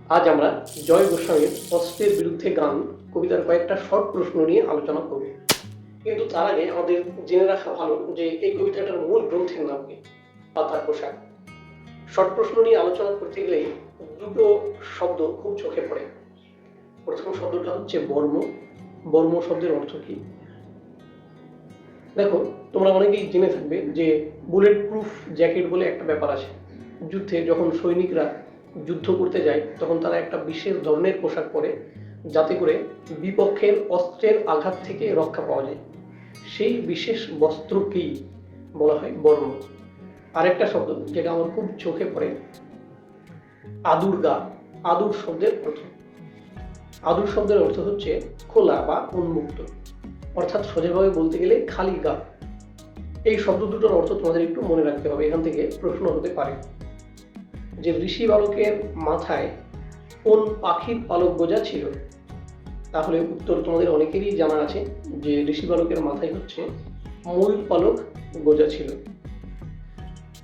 আজ আমরা জয় গোস্বামীর অস্ত্রের বিরুদ্ধে গান কবিতার কয়েকটা শর্ট প্রশ্ন নিয়ে আলোচনা করব। কিন্তু তার আগে আমাদের জেনে রাখা ভালো যে এই কবিতাটার মূল গ্রন্থের নাম কি। পাতার পোশাক। শর্ট প্রশ্ন নিয়ে আলোচনা করতে গেলে দুটো শব্দ খুব চোখে পড়ে। প্রথম শব্দটা হচ্ছে বর্ম। বর্ম শব্দের অর্থ কি? দেখো, তোমরা অনেকেই জেনে থাকবে যে বুলেট প্রুফ জ্যাকেট বলে একটা ব্যাপার আছে। যুদ্ধে যখন সৈনিকরা যুদ্ধ করতে যায় তখন তারা একটা বিশেষ ধরনের পোশাক পরে, যাতে করে বিপক্ষের অস্ত্রের আঘাত থেকে রক্ষা পাওয়া যায়। সেই বিশেষ বস্ত্রকেই বলা হয় বর্ম। আরেকটা শব্দ যেটা আমার খুব চোখে পড়ে, আদুর্গা। আদুর শব্দের অর্থ আদুর শব্দের অর্থ হচ্ছে খোলা বা উন্মুক্ত, অর্থাৎ সোজাভাবে বলতে গেলে খালি গা। এই শব্দ দুটোর অর্থ তোমাদের একটু মনে রাখতে হবে, এখান থেকে প্রশ্ন হতে পারে যে ঋষি বালকের মাথায় কোন পাখির পালক গোজা ছিল। তাহলে উত্তর তোমাদের অনেকেরই জানা আছে যে ঋষি বালকের মাথায় হচ্ছে ময়ূর পালক গোজা ছিল।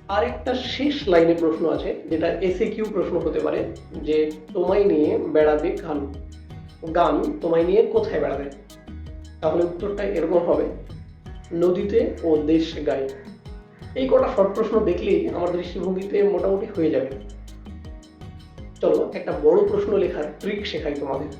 আর একটা শেষ লাইনে প্রশ্ন আছে যেটা এসএকিউ প্রশ্ন হতে পারে যে তোমায় নিয়ে বেড়াবে গান। গান তোমায় নিয়ে কোথায় বেড়াবে? তাহলে উত্তরটা এরকম হবে, নদীতে ও দেশ গায়ে। এই কটা শর্ট প্রশ্ন দেখলেই আমার দৃষ্টিভঙ্গিতে মোটামুটি হয়ে যাবে। চলো একটা বড় প্রশ্ন লেখার ট্রিক শেখাই তোমাদের।